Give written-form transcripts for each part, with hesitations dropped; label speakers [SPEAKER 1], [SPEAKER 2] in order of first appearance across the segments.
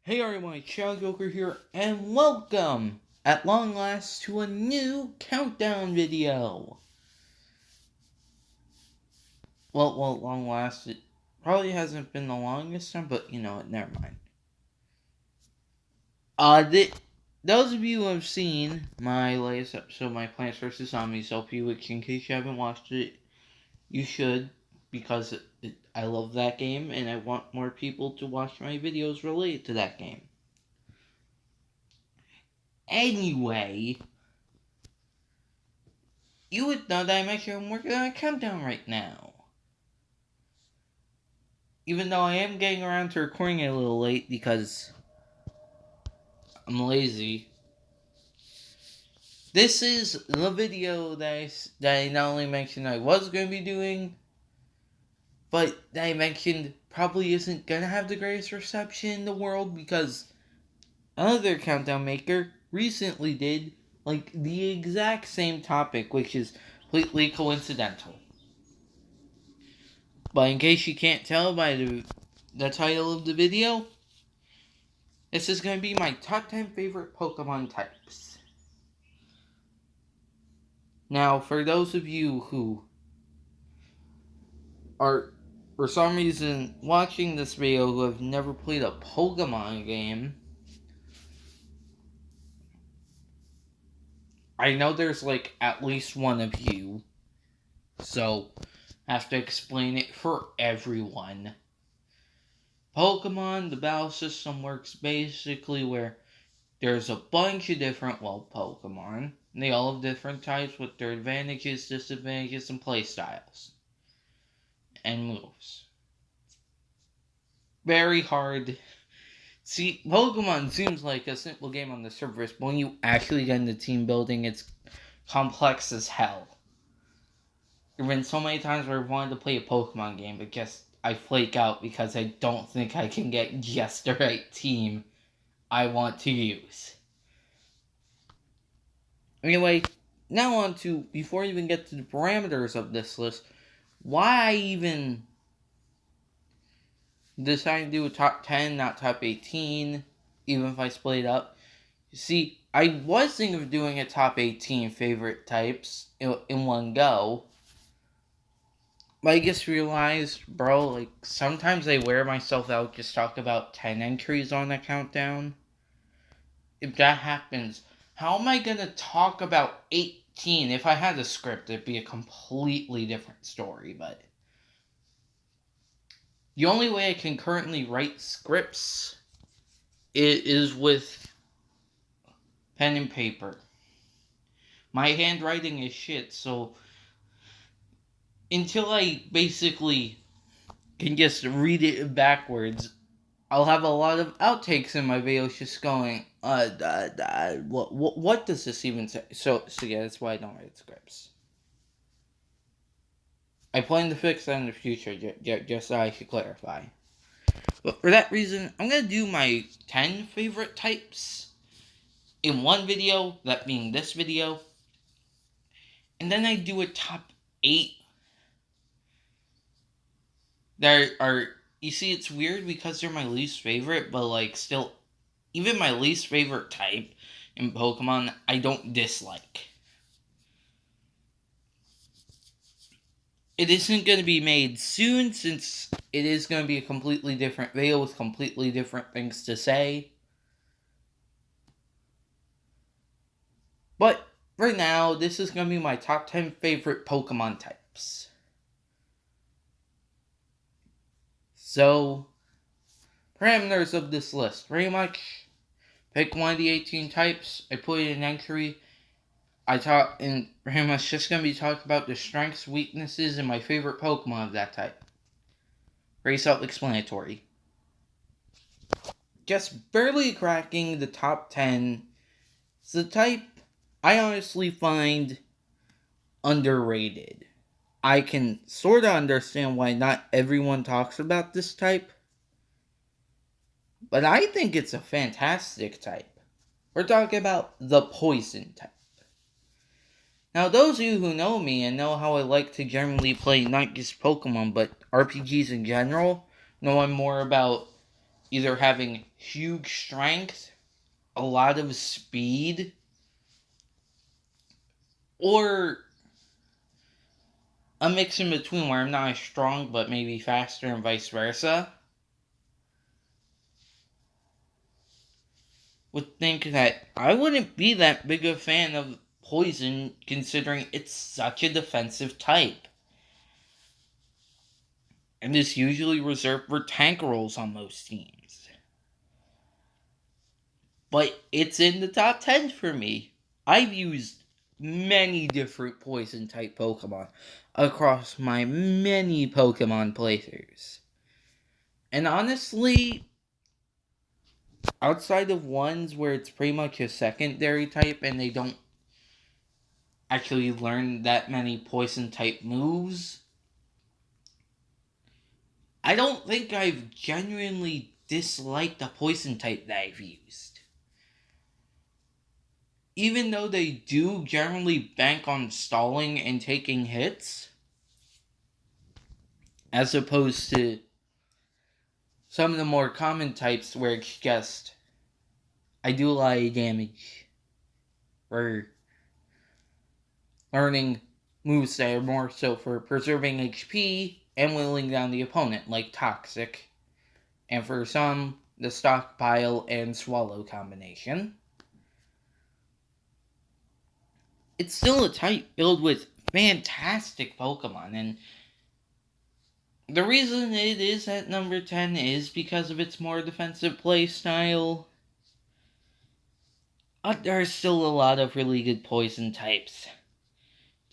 [SPEAKER 1] Hey everyone, it's Shadow Joker here, and welcome, at long last, to a new countdown video. Well, long last, it probably hasn't been the longest time, but you know what, never mind. Those of you who have seen my latest episode, my Plants vs. Zombies LP, which in case you haven't watched it, you should, because I love that game, and I want more people to watch my videos related to that game. Anyway, you would know that I'm working on a countdown right now. Even though I am getting around to recording it a little late because I'm lazy. This is the video that I not only mentioned I was going to be doing, but that I mentioned probably isn't going to have the greatest reception in the world because another countdown maker recently did like the exact same topic, which is completely coincidental. But in case you can't tell by the title of the video, this is going to be my top 10 favorite Pokemon types. Now, for those of you who are, for some reason, watching this video who have never played a Pokemon game, I know there's like at least one of you, so I have to explain it for everyone. Pokemon, the battle system works basically where there's a bunch of different, Pokemon. They all have different types with their advantages, disadvantages, and playstyles. And moves. Very hard. See, Pokemon seems like a simple game on the surface, but when you actually get into team building, it's complex as hell. There have been so many times where I've wanted to play a Pokemon game, but I flake out because I don't think I can get just the right team I want to use. Anyway, now on to, before I even get to the parameters of this list, why I even decided to do a top 10, not top 18, even if I split it up. You see, I was thinking of doing a top 18 favorite types in one go, but I just realized, bro, like, sometimes I wear myself out just talk about 10 entries on the countdown. If that happens, how am I gonna talk about 18? If I had a script, it'd be a completely different story, but the only way I can currently write scripts is with pen and paper. My handwriting is shit, so until I basically can just read it backwards, I'll have a lot of outtakes in my videos just going, what does this even say? So yeah, that's why I don't write scripts. I plan to fix that in the future, just so I should clarify. But for that reason, I'm going to do my 10 favorite types in one video, that being this video. And then I do a top 8 that are, you see, it's weird because they're my least favorite, but like still, even my least favorite type in Pokemon, I don't dislike. It isn't going to be made soon since it is going to be a completely different video with completely different things to say. But for now, this is going to be my top 10 favorite Pokemon types. So, parameters of this list. Pretty much, pick one of the 18 types. I put it in entry. I talk, and pretty much just going to be talking about the strengths, weaknesses, and my favorite Pokemon of that type. Very self-explanatory. Just barely cracking the top 10 is the type I honestly find underrated. I can sort of understand why not everyone talks about this type, but I think it's a fantastic type. We're talking about the poison type. Now, those of you who know me and know how I like to generally play not just Pokemon, but RPGs in general, know I'm more about, either having huge strength, a lot of speed, or a mix in between where I'm not as strong but maybe faster and vice versa, would think that I wouldn't be that big a fan of poison considering it's such a defensive type. And is usually reserved for tank roles on most teams. But it's in the top 10 for me. I've used many different poison type Pokemon across my many Pokemon playthroughs. And honestly, outside of ones where it's pretty much a secondary type and they don't actually learn that many poison type moves, I don't think I've genuinely disliked the poison type that I've used. Even though they do generally bank on stalling and taking hits, as opposed to some of the more common types where it's just, I do a lot of damage, or learning moves that are more so for preserving HP and whittling down the opponent, like Toxic, and for some, the Stockpile and Swallow combination. It's still a type filled with fantastic Pokemon, and the reason it is at number 10 is because of its more defensive playstyle. But there are still a lot of really good poison types.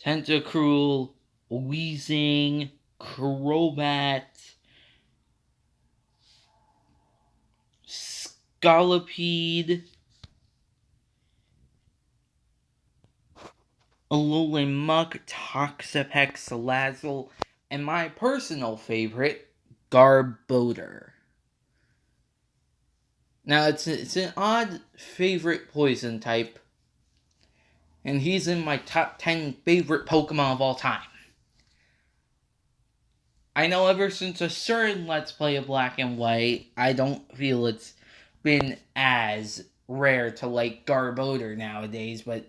[SPEAKER 1] Tentacruel, Weezing, Crobat, Scolipede, Alolan Muck, Toxapex, Salazzle, and my personal favorite, Garbodor. Now, it's an odd favorite poison type, and he's in my top 10 favorite Pokemon of all time. I know ever since a certain Let's Play of Black and White, I don't feel it's been as rare to like Garbodor nowadays, but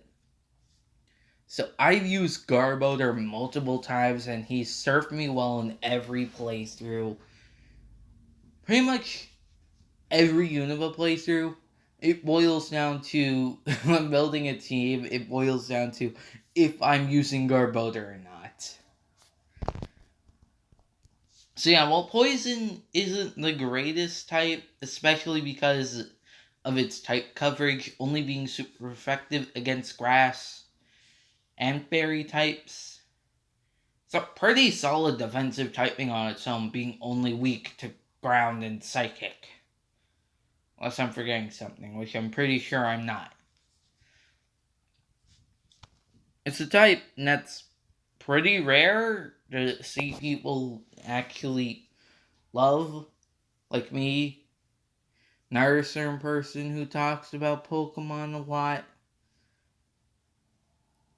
[SPEAKER 1] so I've used Garbodor multiple times, and he's served me well in every playthrough. Pretty much every Unova playthrough, it boils down to, when building a team, it boils down to if I'm using Garbodor or not. So yeah, while Poison isn't the greatest type, especially because of its type coverage only being super effective against Grass and Fairy types, it's a pretty solid defensive typing on its own, being only weak to Ground and Psychic. Unless I'm forgetting something, which I'm pretty sure I'm not. It's a type that's pretty rare to see people actually love, like me. Not a certain person who talks about Pokemon a lot.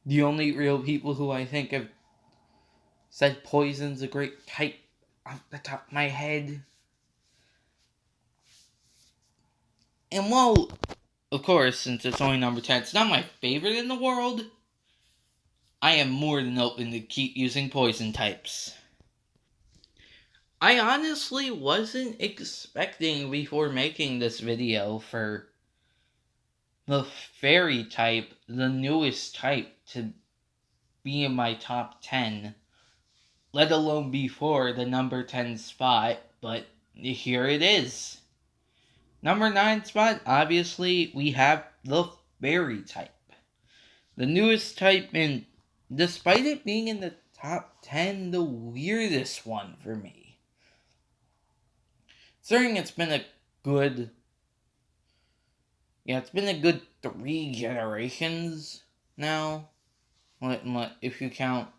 [SPEAKER 1] The only real people who I think have said Poison's a great type off the top of my head. And while, of course, since it's only number 10, it's not my favorite in the world, I am more than open to keep using poison types. I honestly wasn't expecting before making this video for the Fairy type, the newest type, to be in my top 10, let alone before the number 10 spot, but here it is. Number 9 spot, obviously, we have the Fairy type. The newest type, and despite it being in the top 10, the weirdest one for me. Considering it's been a good 3 generations now, if you count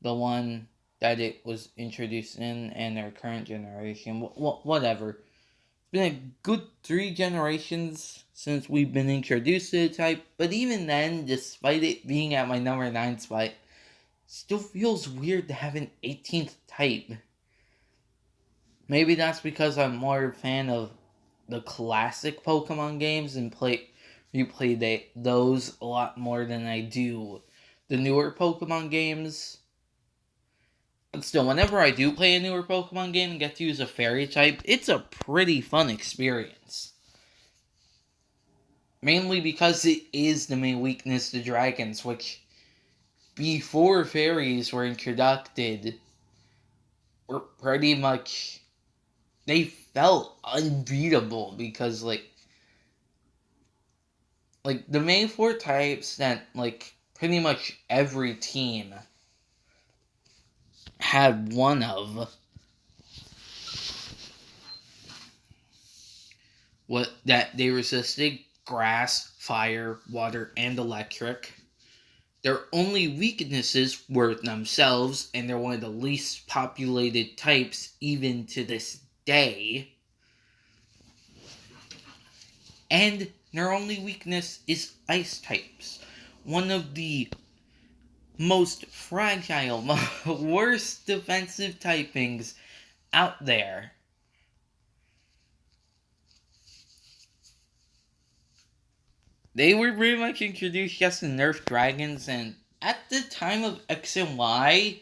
[SPEAKER 1] the one that it was introduced in and their current generation, whatever. It's been a good 3 generations since we've been introduced to the type, but even then, despite it being at my number 9 spot, still feels weird to have an 18th type. Maybe that's because I'm more a fan of the classic Pokemon games and replay those a lot more than I do the newer Pokemon games. But still, whenever I do play a newer Pokemon game and get to use a fairy type, it's a pretty fun experience. Mainly because it is the main weakness to dragons, which before fairies were introduced were pretty much, they felt unbeatable because like the main four types that like pretty much every team had one of what that they resisted: grass, fire, water, and electric. Their only weaknesses were themselves, and they're one of the least populated types even to this day. And their only weakness is ice types. One of the most fragile, worst defensive typings out there. They were pretty much introduced just to nerf dragons, and at the time of X and Y,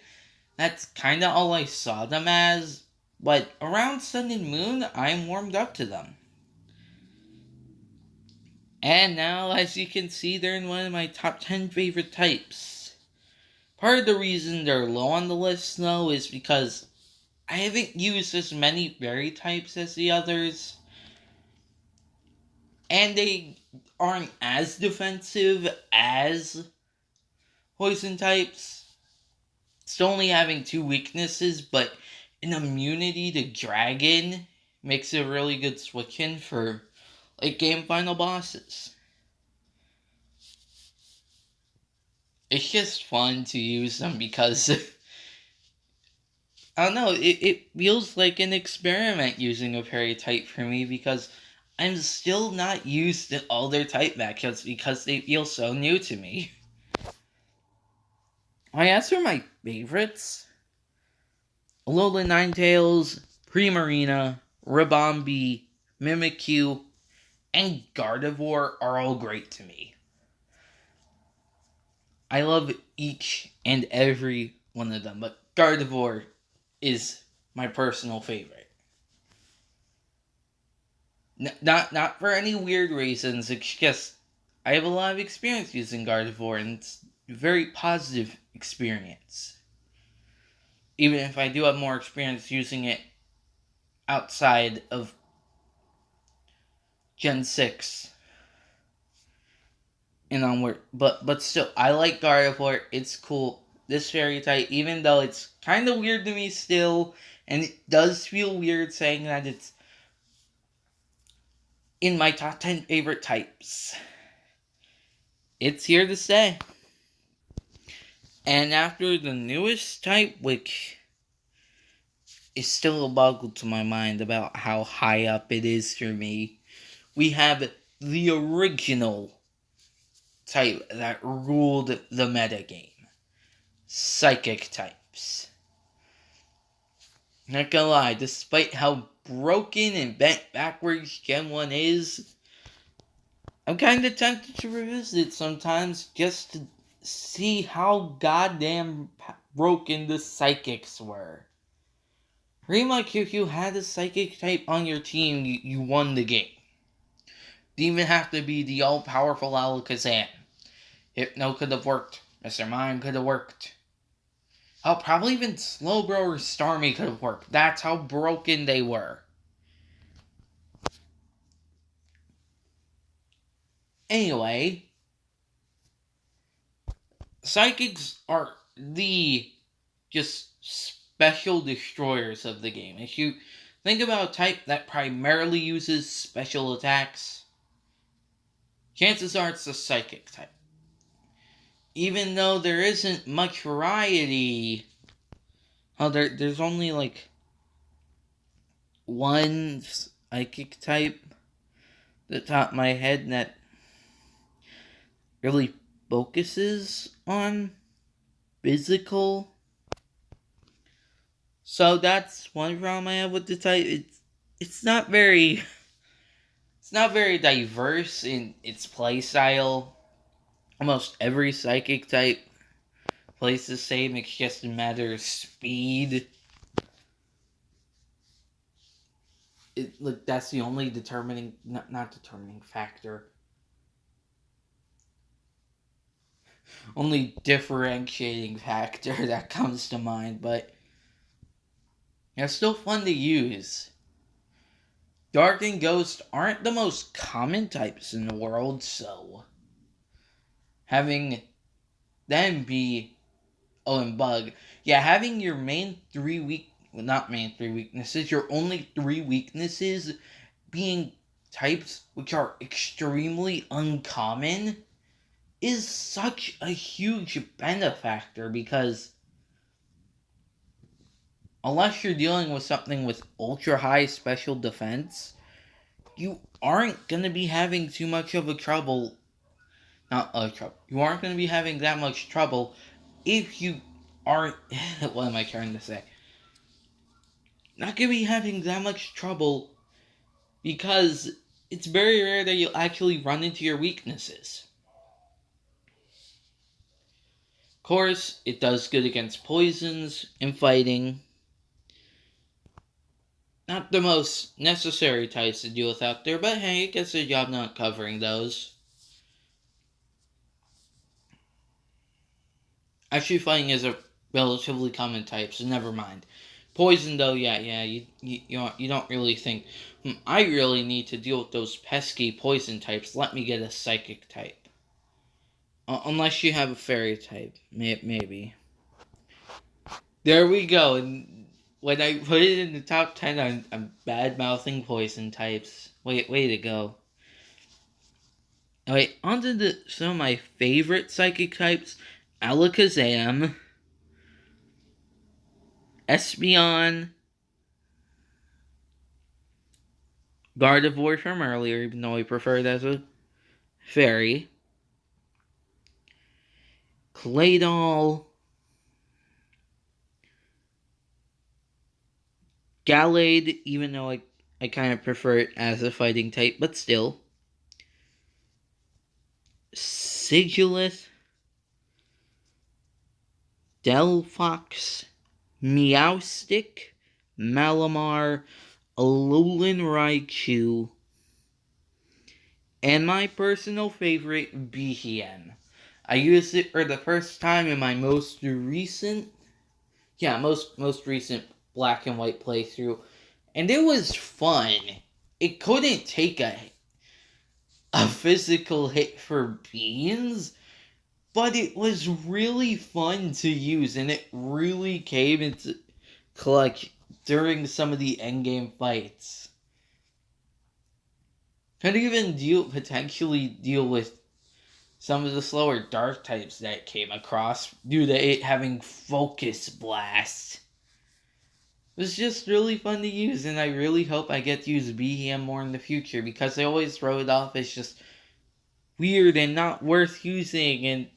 [SPEAKER 1] that's kinda all I saw them as, but around Sun and Moon, I'm warmed up to them. And now, as you can see, they're in one of my top 10 favorite types. Part of the reason they're low on the list, though, is because I haven't used as many fairy types as the others, and they aren't as defensive as poison types. Still only having 2 weaknesses, but an immunity to dragon makes it a really good switch in for late game final bosses. It's just fun to use them because I don't know, it feels like an experiment using a fairy type for me because I'm still not used to all their type matchups because they feel so new to me. As for my favorites, Alolan Ninetales, Primarina, Ribombee, Mimikyu, and Gardevoir are all great to me. I love each and every one of them, but Gardevoir is my personal favorite. Not for any weird reasons, it's just I have a lot of experience using Gardevoir, and it's a very positive experience. Even if I do have more experience using it outside of Gen 6 and onward. But still, I like Gardevoir. It's cool. This fairy type, even though it's kind of weird to me still, and it does feel weird saying that it's in my top 10 favorite types, it's here to stay. And after the newest type, which is still a boggle to my mind about how high up it is for me, we have the original type that ruled the metagame. Psychic types. Not gonna lie, despite how broken and bent backwards Gen 1 is, I'm kinda tempted to revisit it sometimes just to see how goddamn broken the psychics were. Pretty much if you had a psychic type on your team, you won the game. Didn't even have to be the all-powerful Alakazam. Hypno could have worked. Mr. Mime could have worked. Oh, probably even Slowbro or Starmie could have worked. That's how broken they were. Anyway, Psychics are the just special destroyers of the game. If you think about a type that primarily uses special attacks, chances are it's the Psychic type. Even though there isn't much variety, there's only like one Psychic type at the top of my head that really focuses on physical. So that's one problem I have with the type. It's not very not very diverse in its playstyle. Almost every psychic type plays the same, it's just a matter of speed. That's the only determining, not determining factor. Only differentiating factor that comes to mind, but they're still fun to use. Dark and Ghost aren't the most common types in the world, so having them be... Oh, and Bug. Yeah, having your main not main 3 weaknesses, your only 3 weaknesses being types which are extremely uncommon is such a huge benefactor, because unless you're dealing with something with ultra high special defense, you aren't going to be having too much of a trouble. You aren't going to be having that much trouble if you aren't... What am I trying to say? Not going to be having that much trouble because it's very rare that you'll actually run into your weaknesses. Of course, it does good against poisons and fighting. Not the most necessary types to deal with out there, but hey, it gets the job not covering those. Actually, fighting is a relatively common type, so never mind. Poison, though, you don't really think, I really need to deal with those pesky poison types. Let me get a psychic type. Unless you have a fairy type, maybe. There we go. And when I put it in the top 10, I'm bad-mouthing poison types. Way to go. Alright, on to some of my favorite psychic types. Alakazam, Espeon, Gardevoir from earlier, even though I prefer it as a fairy, Claydol, Gallade, even though I kind of prefer it as a fighting type, but still, Sigilith, Delphox, Meowstic, Malamar, Alolan Raichu, and my personal favorite, Behem. I used it for the first time in my most recent black and white playthrough, and it was fun. It couldn't take a physical hit for beans, but it was really fun to use, and it really came into clutch during some of the endgame fights. Could even potentially deal with some of the slower dark types that it came across due to it having Focus Blast. It was just really fun to use, and I really hope I get to use Behem more in the future, because I always throw it off as just weird and not worth using, and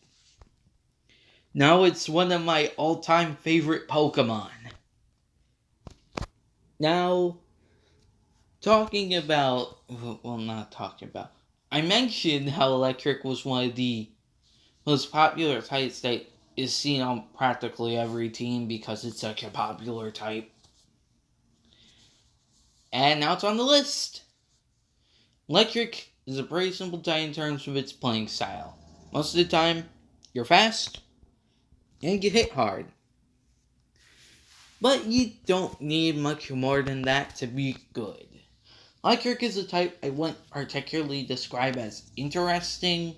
[SPEAKER 1] now it's one of my all-time favorite Pokemon. Now, I mentioned how Electric was one of the most popular types that is seen on practically every team because it's such a popular type. And now it's on the list. Electric is a pretty simple type in terms of its playing style. Most of the time, you're fast and get hit hard. But you don't need much more than that to be good. Electric is a type I wouldn't particularly describe as interesting,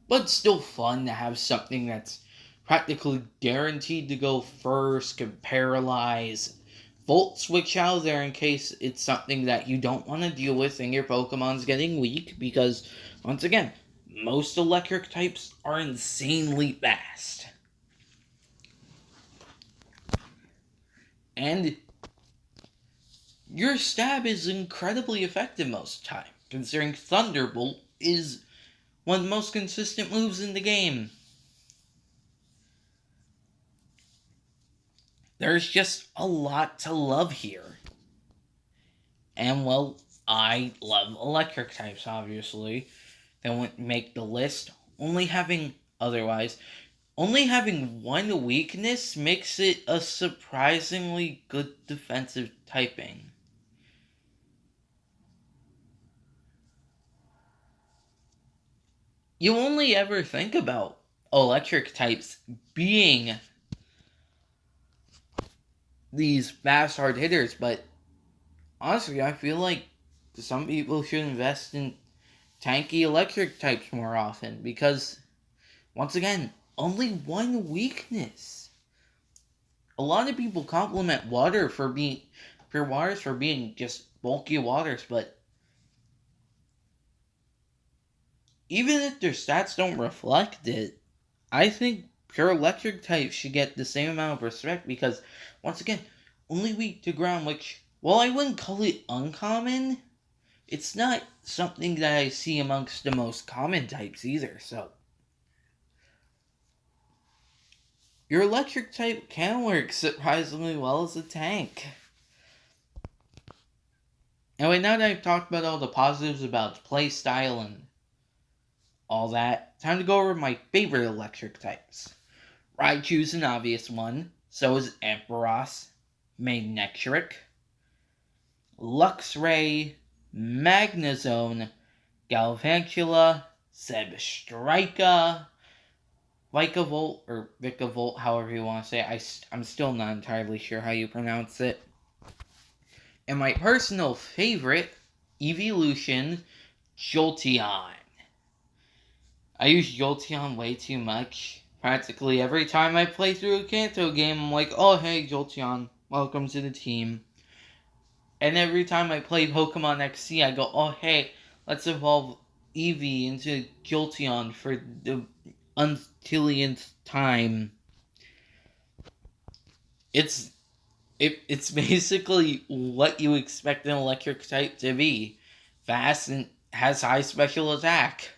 [SPEAKER 1] but still fun to have something that's practically guaranteed to go first, can paralyze, Volt Switch out there in case it's something that you don't want to deal with and your Pokemon's getting weak, because, once again, most electric types are insanely fast. And your stab is incredibly effective most of the time, considering Thunderbolt is one of the most consistent moves in the game. There's just a lot to love here. And, well, I love electric types, obviously. They wouldn't make the list. Otherwise, only having one weakness makes it a surprisingly good defensive typing. You only ever think about electric types being these fast, hard hitters, but honestly, I feel like some people should invest in tanky electric types more often because, once again, only one weakness. A lot of people compliment pure waters for being just bulky waters, but even if their stats don't reflect it, I think pure electric types should get the same amount of respect because, once again, only weak to ground, which, while I wouldn't call it uncommon, it's not something that I see amongst the most common types either, so. Your electric type can work surprisingly well as a tank. Anyway, now that I've talked about all the positives about playstyle and all that, time to go over my favorite electric types. Raichu's an obvious one, so is Ampharos, Manectric, Luxray, Magnezone, Galvantula, Zebstrika, Vikavolt, or Vikavolt, however you want to say it. I'm still not entirely sure how you pronounce it. And my personal favorite, Evolution, Jolteon. I use Jolteon way too much. Practically every time I play through a Kanto game, I'm like, oh hey Jolteon, welcome to the team. And every time I play Pokemon XC, I go, oh hey, let's evolve Eevee into Jolteon for the untillionth time. It's basically what you expect an electric type to be. Fast and has high special attack.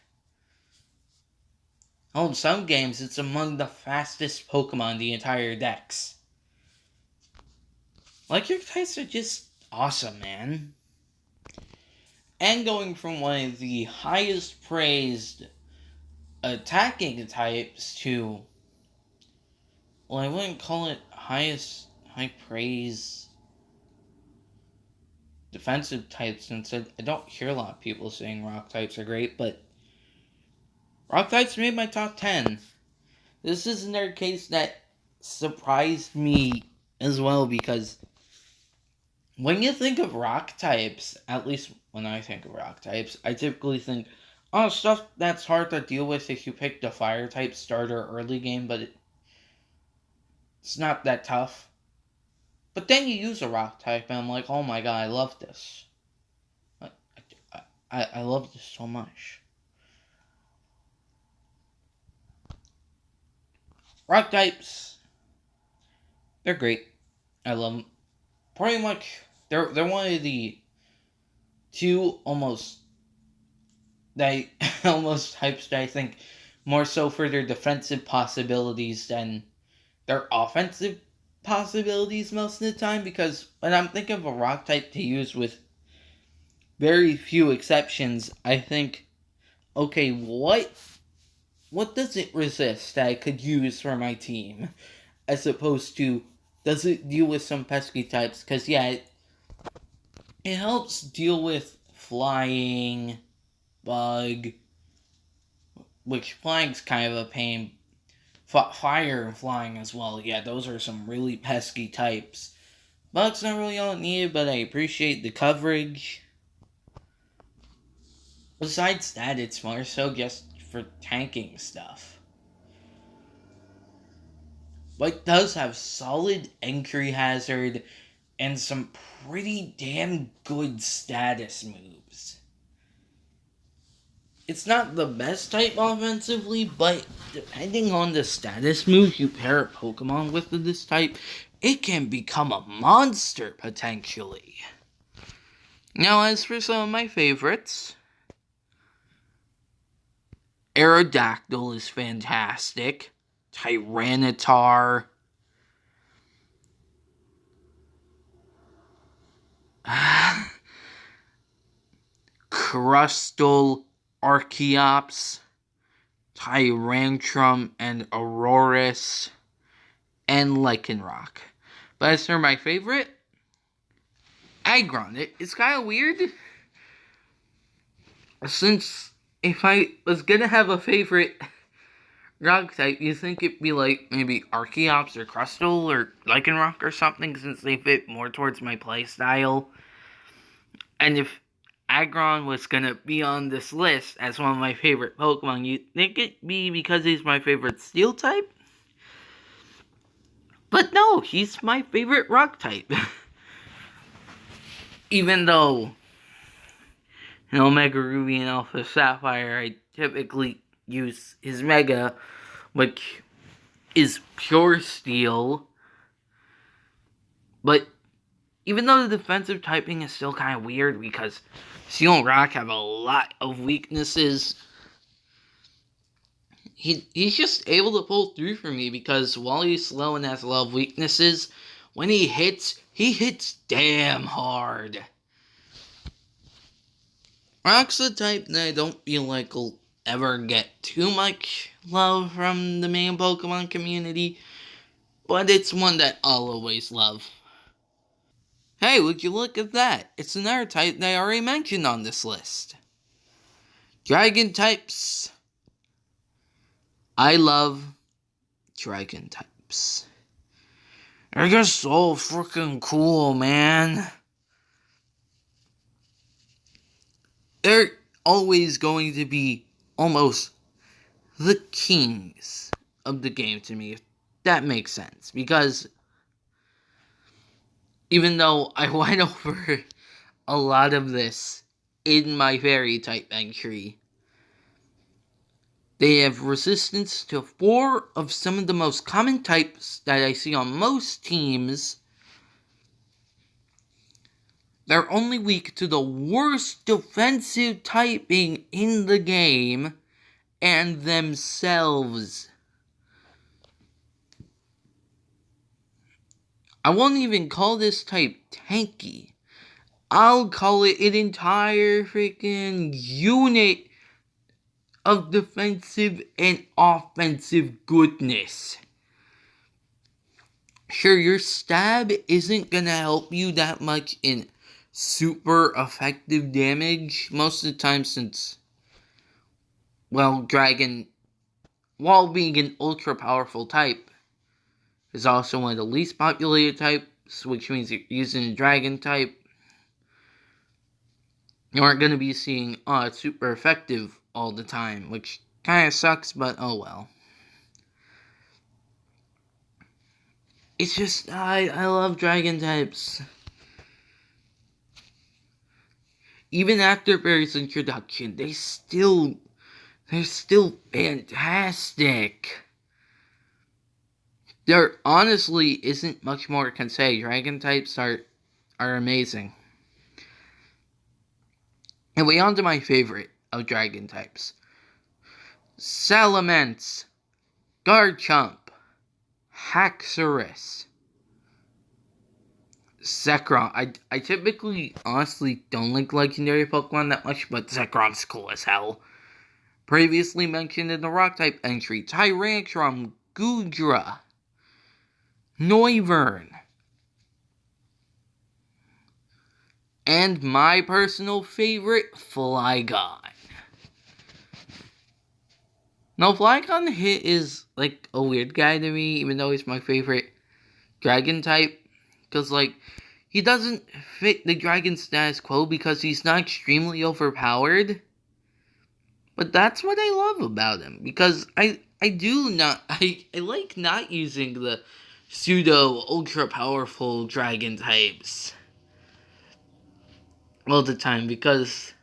[SPEAKER 1] Oh, in some games, it's among the fastest Pokemon in the entire dex. Electric types are just awesome, man. And going from one of the highest praised attacking types to, well, I wouldn't call it high praise defensive types, since I don't hear a lot of people saying rock types are great, but rock types made my top 10. This is another case that surprised me as well, because when you think of rock types, at least when I think of rock types, I typically think, oh, stuff that's hard to deal with if you pick the fire type starter early game, but it's not that tough. But then you use a rock type, and I'm like, oh my god, I love this. I love this so much. Rock types, they're great. I love them. Pretty much, they're one of the two almost types that I think more so for their defensive possibilities than their offensive possibilities most of the time, because when I'm thinking of a rock type to use with very few exceptions, I think, okay, what does it resist that I could use for my team? As opposed to, does it deal with some pesky types? Because, yeah, it helps deal with flying, bug, which flying's kind of a pain. Fire and flying as well. Yeah, those are some really pesky types. Bug's not really all needed, but I appreciate the coverage. Besides that, it's more so just for tanking stuff. But it does have solid entry hazard and some pretty damn good status moves. It's not the best type offensively, but depending on the status moves you pair a Pokemon with this type, it can become a monster potentially. Now, as for some of my favorites, Aerodactyl is fantastic. Tyranitar. Crustal, Archeops, Tyrantrum, and Aurorus, and Lycanroc. But as for my favorite, Aggron. It's kind of weird, since if I was gonna have a favorite rock type, you think it'd be like maybe Archeops or Crustal or Lycanroc or something, since they fit more towards my playstyle. And if Aggron was gonna be on this list as one of my favorite Pokemon, you'd think it'd be because he's my favorite Steel type? But no, he's my favorite rock type. Even though in Omega Ruby and Alpha Sapphire, I typically use his Mega, which is pure Steel. But even though the defensive typing is still kind of weird, because Steel and Rock have a lot of weaknesses, he's just able to pull through for me, because while he's slow and has a lot of weaknesses, when he hits damn hard. Rock's the type that I don't feel like will ever get too much love from the main Pokemon community, but it's one that I'll always love. Hey, would you look at that? It's another type that I already mentioned on this list. Dragon types. I love dragon types. They're just so freaking cool, man. They're always going to be almost the kings of the game to me, if that makes sense. Because even though I went over a lot of this in my fairy type entry, they have resistance to 4 of some of the most common types that I see on most teams. They're only weak to the worst defensive typing in the game, and themselves. I won't even call this type tanky. I'll call it an entire freaking unit of defensive and offensive goodness. Sure, your stab isn't gonna help you that much in super effective damage most of the time, since, well, Dragon, while being an ultra powerful type, is also one of the least populated types, which means you're using a Dragon type, you aren't going to be seeing, it's super effective all the time, which kind of sucks, but oh well. It's just, I love Dragon types. Even after Fairy's introduction, they're still fantastic. There honestly isn't much more I can say. Dragon types are amazing. And way on to my favorite of Dragon types. Salamence, Garchomp, Haxorus, Zekrom. I typically, honestly, don't like legendary Pokemon that much, but Zekrom's cool as hell. Previously mentioned in the Rock type entry, Tyrantrum, Goodra, Noivern, and my personal favorite, Flygon. Now, Flygon is, like, a weird guy to me, even though he's my favorite dragon type. Because, like, he doesn't fit the dragon status quo because he's not extremely overpowered. But that's what I love about him. Because I like not using the pseudo ultra powerful dragon types all the time. Because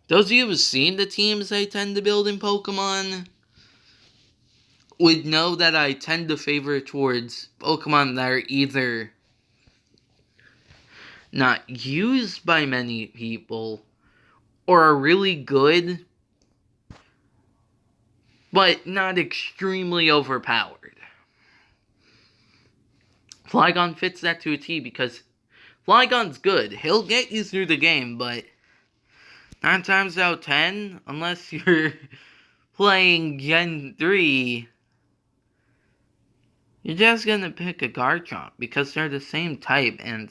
[SPEAKER 1] those of you who've seen the teams I tend to build in Pokemon would know that I tend to favor towards Pokemon that are either not used by many people or are really good but not extremely overpowered. Flygon fits that to a T because Flygon's good. He'll get you through the game, but 9 times out of 10, unless you're playing Gen 3, you're just gonna pick a Garchomp because they're the same type, and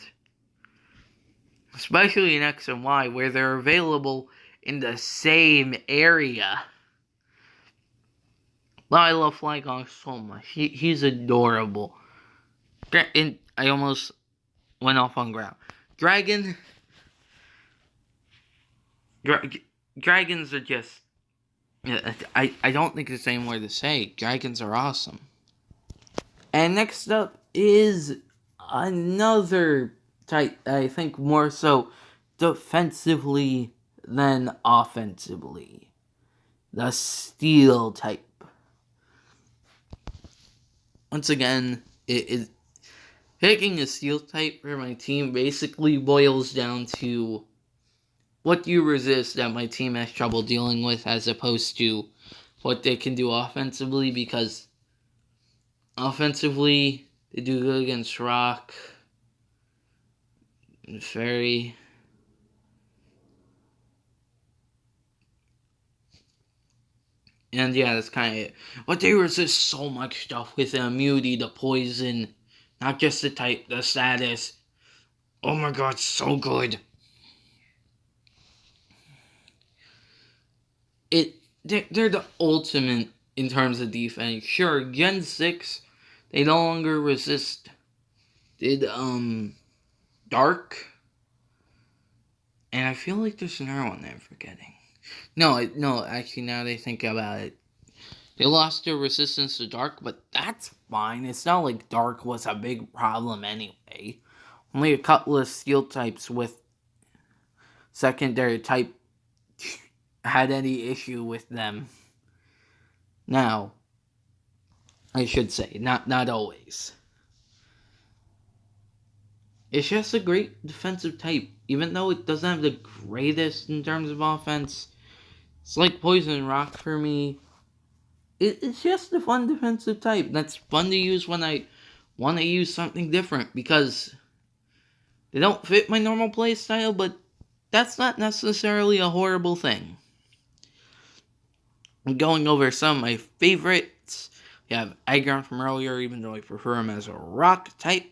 [SPEAKER 1] especially in X and Y, where they're available in the same area. I love Flygon so much. He's adorable. And I almost went off on ground. Dragons are just... I don't think there's any more to say. Dragons are awesome. And next up is another type, I think more so defensively than offensively. The Steel type. Once again, picking a Steel type for my team basically boils down to what do you resist that my team has trouble dealing with, as opposed to what they can do offensively, because offensively, they do good against Rock and Fairy. And yeah, that's kind of it. But they resist so much stuff with the immunity, the poison, not just the type, the status. Oh my god, so good. They're the ultimate in terms of defense. Sure, Gen 6, they no longer resist Dark. And I feel like there's another one that I'm forgetting. No, actually, now they think about it, they lost their resistance to Dark, but that's fine. It's not like Dark was a big problem anyway. Only a couple of Steel types with secondary type had any issue with them. Now, I should say, not always. It's just a great defensive type. Even though it doesn't have the greatest in terms of offense, it's like Poison Rock for me. It's just a fun defensive type that's fun to use when I want to use something different, because they don't fit my normal playstyle, but that's not necessarily a horrible thing. I'm going over some of my favorites. We have Aggron from earlier, even though I prefer him as a rock type.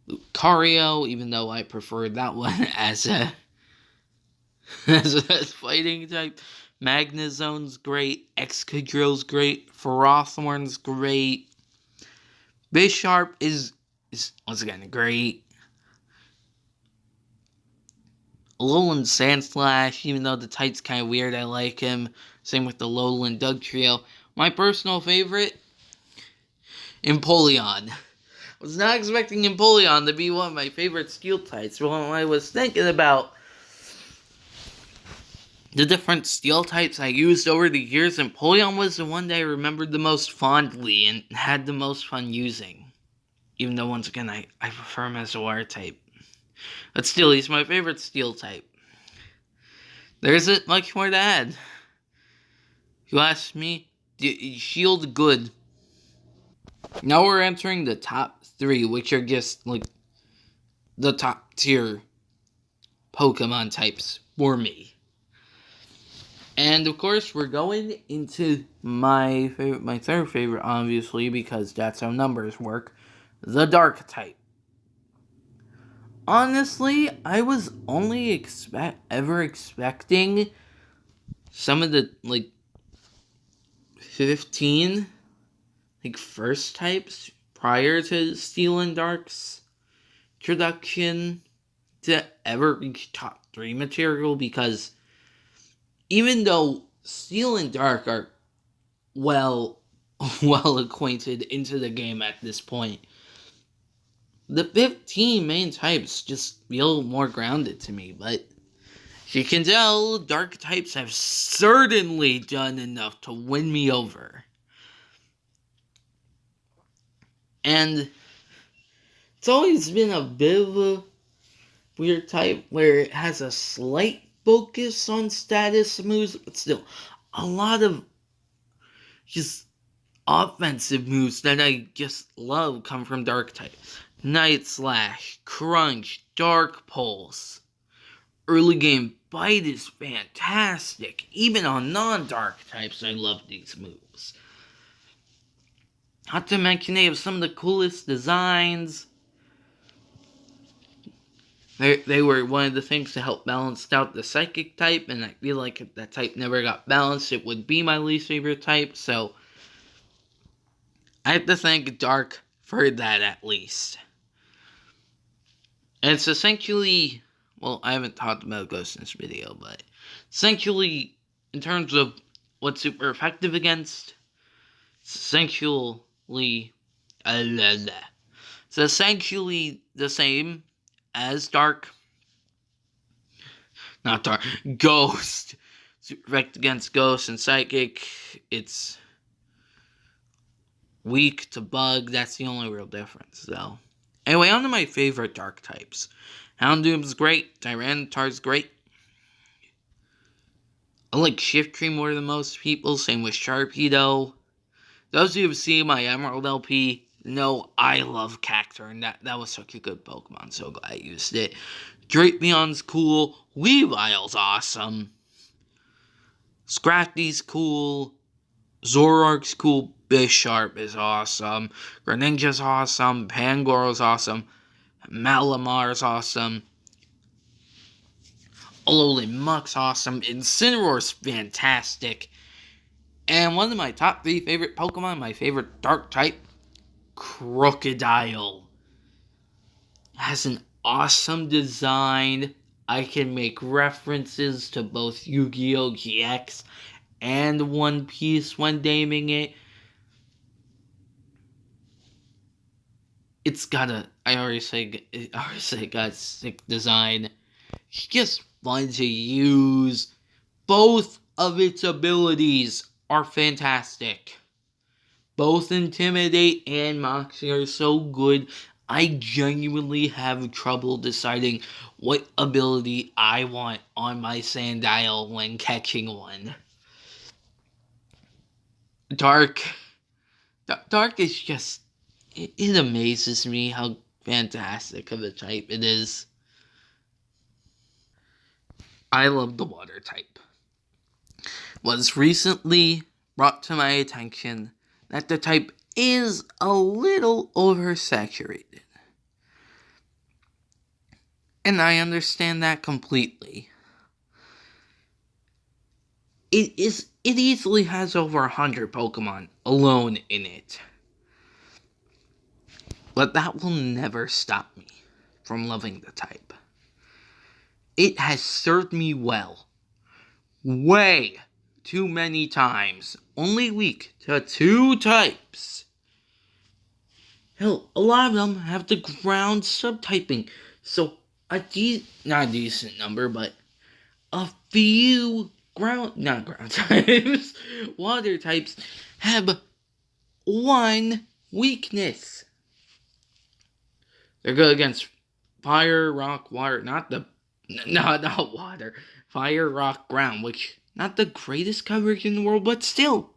[SPEAKER 1] Lucario, even though I prefer that one as a fighting type. Magnezone's great. Excadrill's great. Ferrothorn's great. Bisharp is once again great. Alolan Sandslash, even though the type's kind of weird, I like him. Same with the Alolan Dugtrio. My personal favorite, Empoleon. I was not expecting Empoleon to be one of my favorite Steel types. When I was thinking about the different Steel types I used over the years, Empoleon was the one that I remembered the most fondly and had the most fun using. Even though, once again, I prefer him as a Water type. But still, he's my favorite Steel type. There isn't much more to add. If you ask me, Shield good. Now we're entering the top 3, which are just, like, the top tier Pokemon types for me. And, of course, we're going into my third favorite, obviously, because that's how numbers work, the Dark type. Honestly, I was only ever expecting some of the, 15, first types prior to Steel and Dark's introduction to ever reach top 3 material, because even though Steel and Dark are well acquainted into the game at this point, the 15 main types just feel more grounded to me. But as you can tell, Dark types have certainly done enough to win me over. And it's always been a bit of a weird type where it has a slight focus on status moves, but still a lot of just offensive moves that I just love come from Dark type. Night Slash, Crunch, Dark Pulse, early game bite is fantastic. Even on non-dark types, I love these moves. Not to mention they have some of the coolest designs. They were one of the things to help balance out the psychic type, and I feel like if that type never got balanced, it would be my least favorite type, so I have to thank Dark for that at least. And it's essentially, well, I haven't talked about Ghost in this video, but essentially, in terms of what's super effective against, it's essentially, it's essentially the same as Dark. Not Dark, Ghost. Super effective against Ghost and Psychic. It's weak to Bug. That's the only real difference, though. Anyway, on to my favorite Dark types. Houndoom's great. Tyranitar's great. I like Shift Tree more than most people. Same with Sharpedo. Those of you who've seen my Emerald LP know I love Cacturne, and that was such a good Pokemon. So glad I used it. Drapeon's cool. Weavile's awesome. Scrafty's cool. Zoroark's cool. Bisharp is awesome. Greninja's awesome. Pangoro's awesome. Malamar's awesome. Alolan Muck's awesome. Incineroar's fantastic. And one of my top 3 favorite Pokemon, my favorite Dark type, Crocodile. Has an awesome design. I can make references to both Yu-Gi-Oh! GX and One Piece when naming it. It's got a, I already say got a sick design. It's just fun to use. Both of its abilities are fantastic. Both Intimidate and Moxie are so good. I genuinely have trouble deciding what ability I want on my Sandile when catching one. Dark is just, it amazes me how fantastic of a type it is. I love the water type. Was recently brought to my attention that the type is a little oversaturated. And I understand that completely. It easily has over 100 Pokemon alone in it. But that will never stop me from loving the type. It has served me well. Way too many times. Only weak to 2 types. Hell, a lot of them have the ground subtyping. So, not a decent number, but a few not ground types, water types have 1 weakness. They're good against fire, rock, water, not water. Fire, rock, ground, which, not the greatest coverage in the world, but still.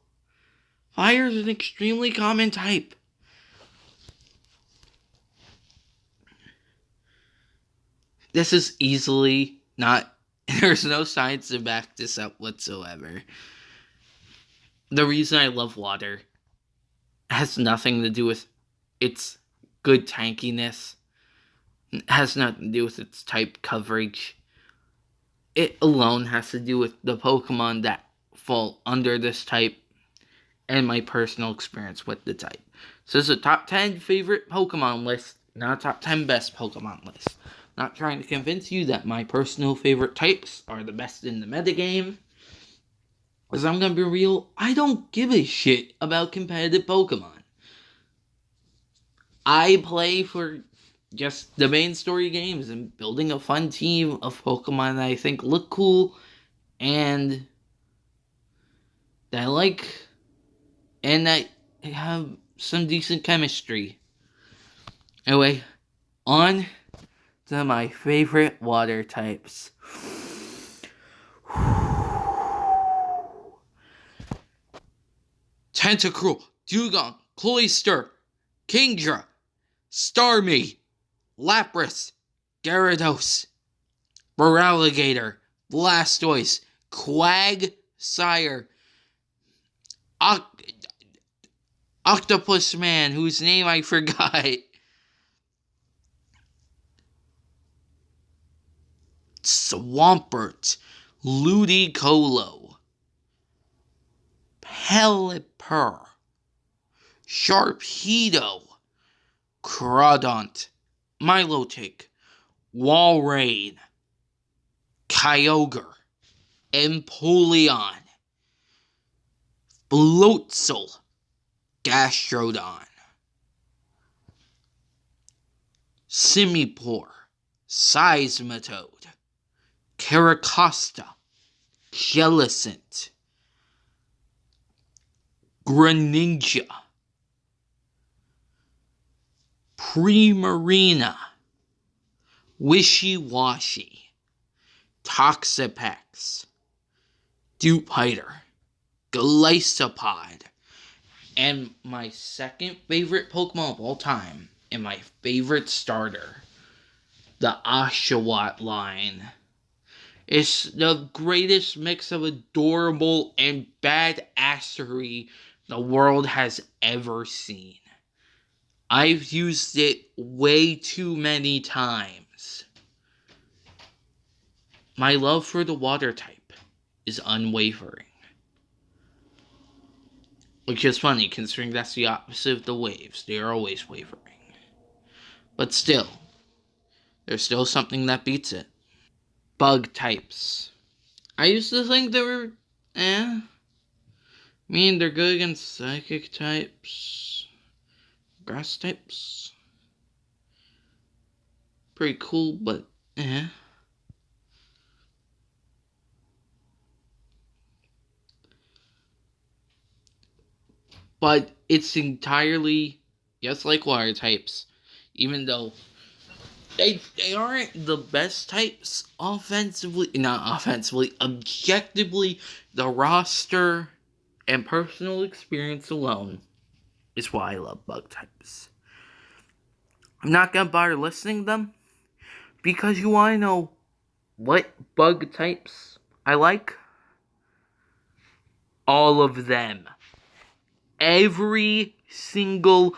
[SPEAKER 1] Fire is an extremely common type. This is easily not, there's no science to back this up whatsoever. The reason I love water has nothing to do with its good tankiness. It has nothing to do with its type coverage. It alone has to do with the Pokemon that fall under this type and my personal experience with the type. So this is a top 10 favorite Pokemon list, not a top 10 best Pokemon list. Not trying to convince you that my personal favorite types are the best in the metagame. Because I'm going to be real, I don't give a shit about competitive Pokemon. I play for just the main story games and building a fun team of Pokemon that I think look cool and that I like and that have some decent chemistry. Anyway, on to my favorite water types. Tentacruel, Dugong, Cloyster, Kingdra, Starmie, Lapras, Gyarados, Feraligatr, Blastoise, Quagsire, Octopus Man, whose name I forgot, Swampert, Ludicolo, Pelipper, Sharpedo, Crawdaunt, Milotic, Walrein, Kyogre, Empoleon, Floatzel, Gastrodon, Simipour, Seismitoad, Caracosta, Jellicent, Greninja, Primarina, Wishy-Washy, Toxapex, Dewpider, Golisopod, and my second favorite Pokemon of all time, and my favorite starter, the Oshawott line. It's the greatest mix of adorable and badassery the world has ever seen. I've used it way too many times. My love for the water type is unwavering. Which is funny, considering that's the opposite of the waves. They are always wavering. But still, there's still something that beats it. Bug types. I used to think they were, I mean, they're good against psychic types. Grass types. Pretty cool, but, But it's entirely just like water types. Even though they aren't the best types offensively. Not offensively. Objectively, the roster and personal experience alone is why I love bug types. I'm not going to bother listing them. Because you want to know what bug types I like? All of them. Every single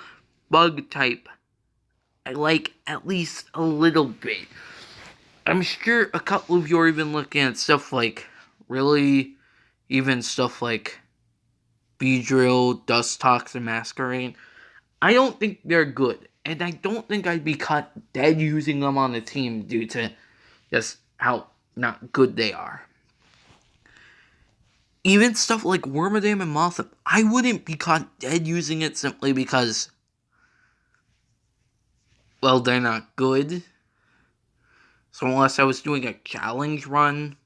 [SPEAKER 1] bug type I like at least a little bit. I'm sure a couple of you are even looking at stuff like, really, even stuff like Beedrill, Dustox, and Masquerain. I don't think they're good. And I don't think I'd be caught dead using them on the team due to just how not good they are. Even stuff like Wormadam and Mothim, I wouldn't be caught dead using it simply because, well, they're not good. So unless I was doing a challenge run,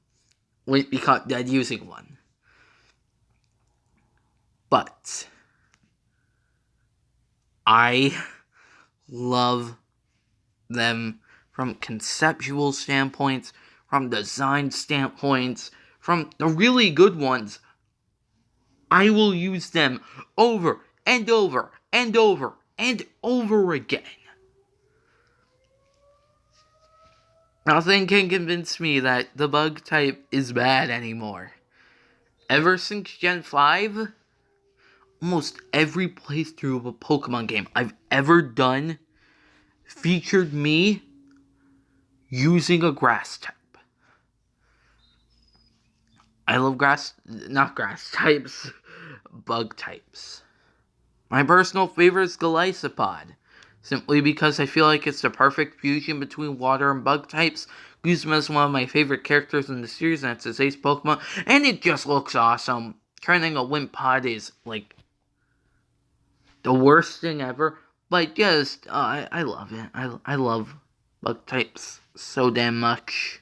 [SPEAKER 1] I wouldn't be caught dead using one. But I love them from conceptual standpoints, from design standpoints, from the really good ones. I will use them over and over and over and over again. Nothing can convince me that the bug type is bad anymore. Ever since Gen 5, almost every playthrough of a Pokemon game I've ever done featured me using a grass type. I love not grass types, bug types. My personal favorite is Golisopod, simply because I feel like it's the perfect fusion between water and bug types. Guzma is one of my favorite characters in the series, and it's his ace Pokemon, and it just looks awesome. Turning a Wimpod is, like, the worst thing ever, but just, I love it. I love bug types so damn much.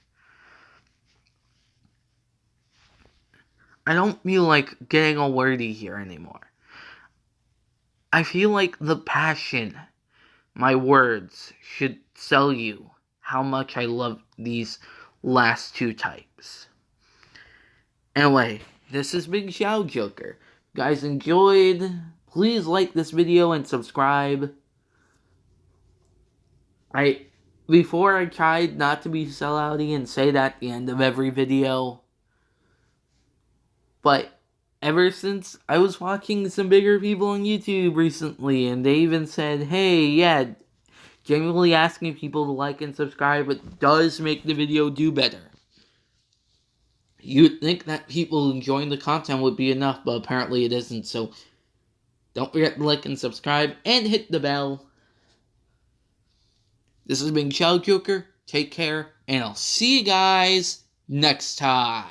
[SPEAKER 1] I don't feel like getting all wordy here anymore. I feel like the passion, my words, should tell you how much I love these last two types. Anyway, this is Big Xiao Joker. If you guys enjoyed, please like this video and subscribe. before I tried not to be sellouty and say that at the end of every video, but ever since I was watching some bigger people on YouTube recently, and they even said, hey, yeah, genuinely asking people to like and subscribe, it does make the video do better. You'd think that people enjoying the content would be enough, but apparently it isn't, so don't forget to like and subscribe, and hit the bell. This has been Shadow Joker, take care, and I'll see you guys next time.